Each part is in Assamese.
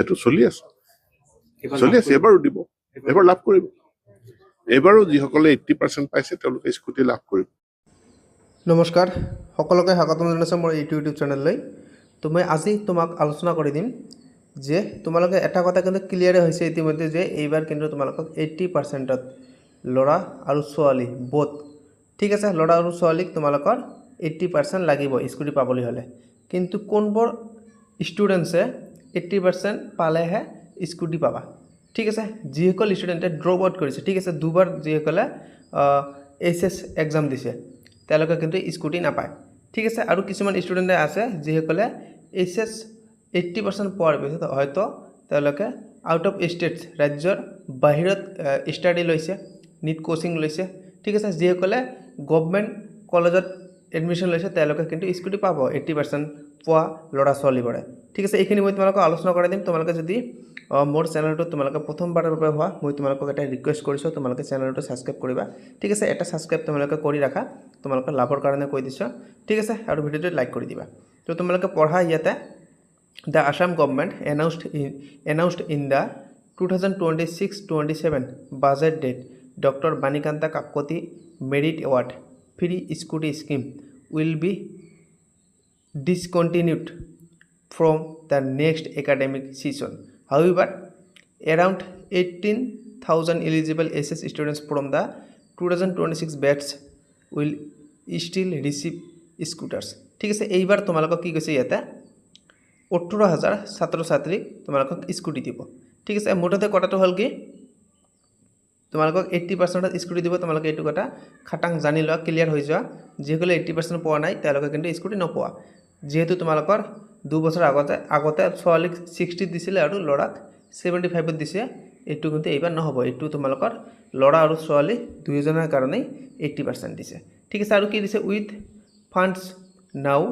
সেইটো চলি আছে এবাৰো দিব এবাৰ লাভ কৰিব এবাৰো যিসকলে 80% পাইছে তেওঁলোকে স্কুটি লাভ কৰিব নমস্কাৰ সকলোকে স্বাগতম জনাইছোঁ মোৰ ইউটিউব চেনেললৈ তো মই আজি তোমাক আলোচনা কৰি দিম যে তোমালোকে এটা কথা কিন্তু ক্লিয়াৰ হৈছে ইতিমধ্যে যে এইবাৰ কিন্তু তোমালোকক 80%ত ল'ৰা আৰু ছোৱালী বোথ ঠিক আছে ল'ৰা আৰু ছোৱালীক তোমালোকৰ 80% লাগিব স্কুটি পাবলৈ হ'লে কিন্তু কোনবোৰ ষ্টুডেণ্টছে 80% পালেহে স্কুটি পাবা ঠিক আছে যিসকল ষ্টুডেণ্টে ড্ৰপ আউট কৰিছে ঠিক আছে দুবাৰ যিসকলে এইচএছ এক্সাম দিছে তেওঁলোকে কিন্তু স্কুটি নাপায় ঠিক আছে আৰু কিছুমান ষ্টুডেণ্টে আছে যিসকলে এইচএছ 80% পোৱাৰ পিছত হয়তো তেওঁলোকে আউট অফ ষ্টেটছ ৰাজ্যৰ বাহিৰত ষ্টাডি লৈছে নিট কোচিং লৈছে ঠিক আছে যিসকলে গভৰ্ণমেণ্ট কলেজত এডমিশ্যন লৈছে তেওঁলোকে কিন্তু স্কুটি পাব 80% পোৱা ল'ৰা ছোৱালীবোৰে ঠিক আছে এইখিনি মই তোমালোকক আলোচনা কৰি দিম তোমালোকে যদি মোৰ চেনেলটো তোমালোকে প্ৰথমবাৰৰ বাবে হোৱা মই তোমালোকক এটা ৰিকুৱেষ্ট কৰিছোঁ তোমালোকে চেনেলটো ছাবস্ক্ৰাইব কৰিবা ঠিক আছে এটা ছাবস্ক্ৰাইব তোমালোকে কৰি ৰাখা তোমালোকৰ লাভৰ কাৰণে কৈ দিছোঁ ঠিক আছে আৰু ভিডিঅ'টো লাইক কৰি দিবা তো তোমালোকে পঢ়া ইয়াতে The Assam government announced in the 2026-27 budget date Dr. Banikanta Kakkoti Merit Award Free Scooty Scheme will be discontinued from the next academic season. However, around 18,000 eligible SS students from the 2026 batch will still receive scooters. ঠিক আছে এইবাৰ তোমালোকক কি কৈছে ইয়াতে 18,000 ছাত্ৰ ছাত্ৰীক তোমালোকক স্কুটি দিব ঠিক আছে মুঠতে কথাটো হ'ল কি তোমালোকক 80% স্কুটি দিব তোমালোকে এইটো কথা খাটাং জানি লোৱা ক্লিয়াৰ হৈ যোৱা যিসকলে 80% পোৱা নাই তেওঁলোকে কিন্তু স্কুটি নপোৱা যেহেতু তোমালোকৰ 2 বছৰ আগতে ছোৱালীক 60 দিছিলে আৰু ল'ৰাক 75 দিছে এইটো কিন্তু এইবাৰ নহব এইটো তোমালোকৰ ল'ৰা আৰু ছোৱালী দুইজনৰ কাৰণে 80% দিছে ঠিক আছে আৰু কি দিছে উইথ ফান্ডস নাও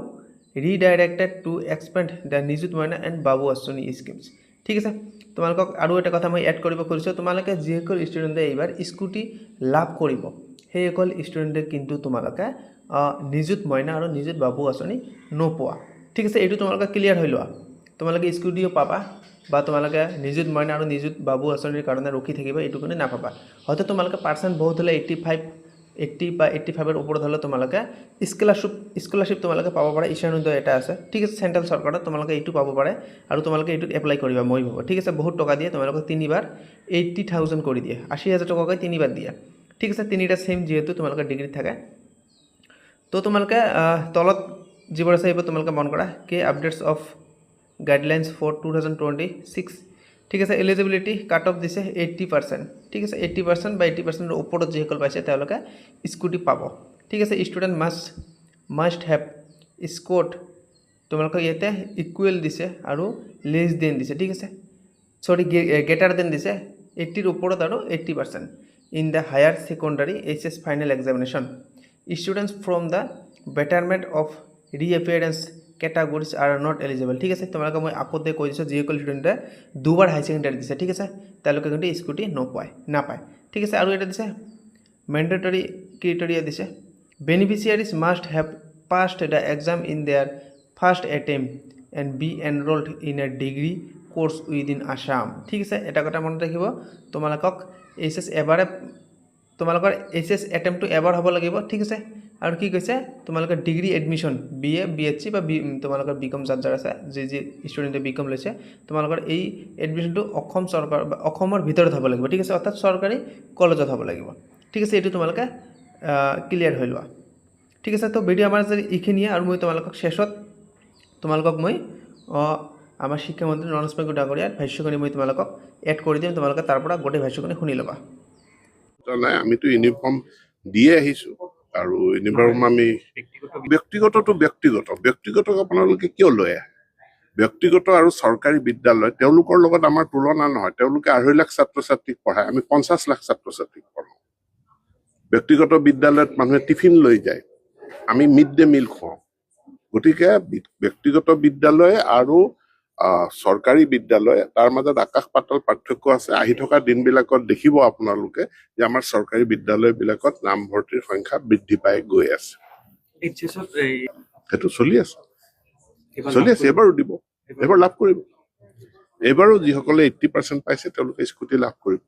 redirected to expand the Nijut Moina and Babu Aswani schemes ঠিক আছে তোমালোকক আৰু এটা কথা মই এড কৰিব খুজিছোঁ তোমালোকে যিসকল ষ্টুডেণ্টে এইবাৰ স্কুটি লাভ কৰিব সেইসকল ষ্টুডেণ্টে কিন্তু তোমালোকে নিযুত মইনা আৰু নিযুত বাবু আঁচনি নোপোৱা ঠিক আছে এইটো তোমালোকে ক্লিয়াৰ হৈ লোৱা তোমালোকে স্কুটিও পাবা বা তোমালোকে নিযুত মইনা আৰু নিযুত বাবু আঁচনিৰ কাৰণে ৰখি থাকিবা এইটো কিন্তু নাপাবা হয়তো তোমালোকে পাৰ্চেণ্ট বহুত হ'লে 80 বা 85 ওপৰত হ'লে তোমালোকে স্কলাৰশ্বিপ তোমালোকে পাব পাৰে ঈশানোদয় এটা আছে ঠিক আছে চেণ্ট্ৰেল চৰকাৰত তোমালোকে এইটো পাব পাৰে আৰু তোমালোকে এইটোত এপ্লাই কৰিবা মই ভাবো ঠিক আছে বহুত টকা দিয়ে তোমালোকে তিনিবাৰ 80,000 কৰি দিয়ে 80,000 টকাকৈ তিনিবাৰ দিয়ে ঠিক আছে তিনিটা সেম যেহেতু তোমালোকে ডিগ্ৰী থাকে তো তোমালোকে তলত যিবোৰ আছে এইবোৰ তোমালোকে মন কৰা কি আপডেটছ অফ গাইডলাইনছ ফৰ 2026 ঠিক আছে এলিজিবিলিটি কাট অফ দিছে 80% ঠিক আছে 80% বা 80% ওপৰত যিসকল পাইছে তেওঁলোকে স্কুটি পাব ঠিক আছে ষ্টুডেণ্ট মাষ্ট হেভ স্কোৰ্ড তোমালোকক ইয়াতে ইকুৱেল দিছে আৰু লেছ দেন দিছে ঠিক আছে সৰি গ্ৰেটাৰ দেন দিছে 80ৰ ওপৰত আৰু 80% in the higher secondary HS final examination students from the betterment of reappearance categories are not eligible ঠিক আছে তোমালোকে মই আকতে কৈ দিছো যিসকল ষ্টুডেণ্টে দুবাৰ হাই সেকেন্ডাৰী দিছে ঠিক আছে তেওঁলোকে কিন্তু স্কুটি নাপায় ঠিক আছে আৰু এটা দিছে ম্যান্ডেটৰী ক্ৰাইটেৰিয়া দিছে beneficiaries must have passed the exam in their first attempt and be enrolled in a degree course within Assam ঠিক আছে এটা কথা মনত ৰাখিব তোমালোকক এইচএছ এবাৰে তোমালোকৰ এইচএছ এটেম্পটো এবাৰ হ'ব লাগিব ঠিক আছে আৰু কি কৈছে তোমালোকৰ ডিগ্ৰী এডমিশ্যন বিএ বিএসসি বা তোমালোকৰ বিকম যাৰ আছে যি ষ্টুডেণ্টে বিকম লৈছে তোমালোকৰ এই এডমিশ্যনটো অসম চৰকাৰ বা অসমৰ ভিতৰত হ'ব লাগিব ঠিক আছে অৰ্থাৎ চৰকাৰী কলেজত হ'ব লাগিব ঠিক আছে এইটো তোমালোকে ক্লিয়াৰ হৈ লোৱা ঠিক আছে তো ভিডিঅ' আমাৰ যদি এইখিনিয়ে আৰু মই তোমালোকক শেষত তোমালোকক মই আমাৰ শিক্ষামন্ত্ৰী নৰেশ পেগু ডাঙৰীয়াৰ ভাষ্যখনি মই তোমালোকক এড কৰি দিম তোমালোকে তাৰ পৰা গোটেই ভাষ্যখনি শুনি ল'বা নাই আমিতো ইউনিফৰ্ম দিয়ে আহিছো আৰু ইউনিফৰ্ম আমি ব্যক্তিগত আপোনালোকে কিয় লৈ আহে ব্যক্তিগত আৰু চৰকাৰী বিদ্যালয় তেওঁলোকৰ লগত আমাৰ তুলনা নহয় তেওঁলোকে 2.5 লাখ ছাত্ৰ ছাত্ৰীক পঢ়ায় আমি 50 লাখ ছাত্ৰ ছাত্ৰীক পঢ়াওঁ ব্যক্তিগত বিদ্যালয়ত মানুহে টিফিন লৈ যায় আমি মিড ডে মিল খুৱাওঁ গতিকে ব্যক্তিগত বিদ্যালয় আৰু চৰকাৰী বিদ্যালয় তাৰ মাজত আকাশ পাতাল পাৰ্থক্য আছে আহি থকা দিনবিলাকত দেখিব আপোনালোকে যে আমাৰ চৰকাৰী বিদ্যালয়বিলাকত নামভৰ্তিৰ সংখ্যা বৃদ্ধি পাই গৈ আছে সেইটো চলি আছে এবাৰো দিব এবাৰ লাভ কৰিব এইবাৰো যিসকলে 80% পাইছে তেওঁলোকে স্কুটি লাভ কৰিব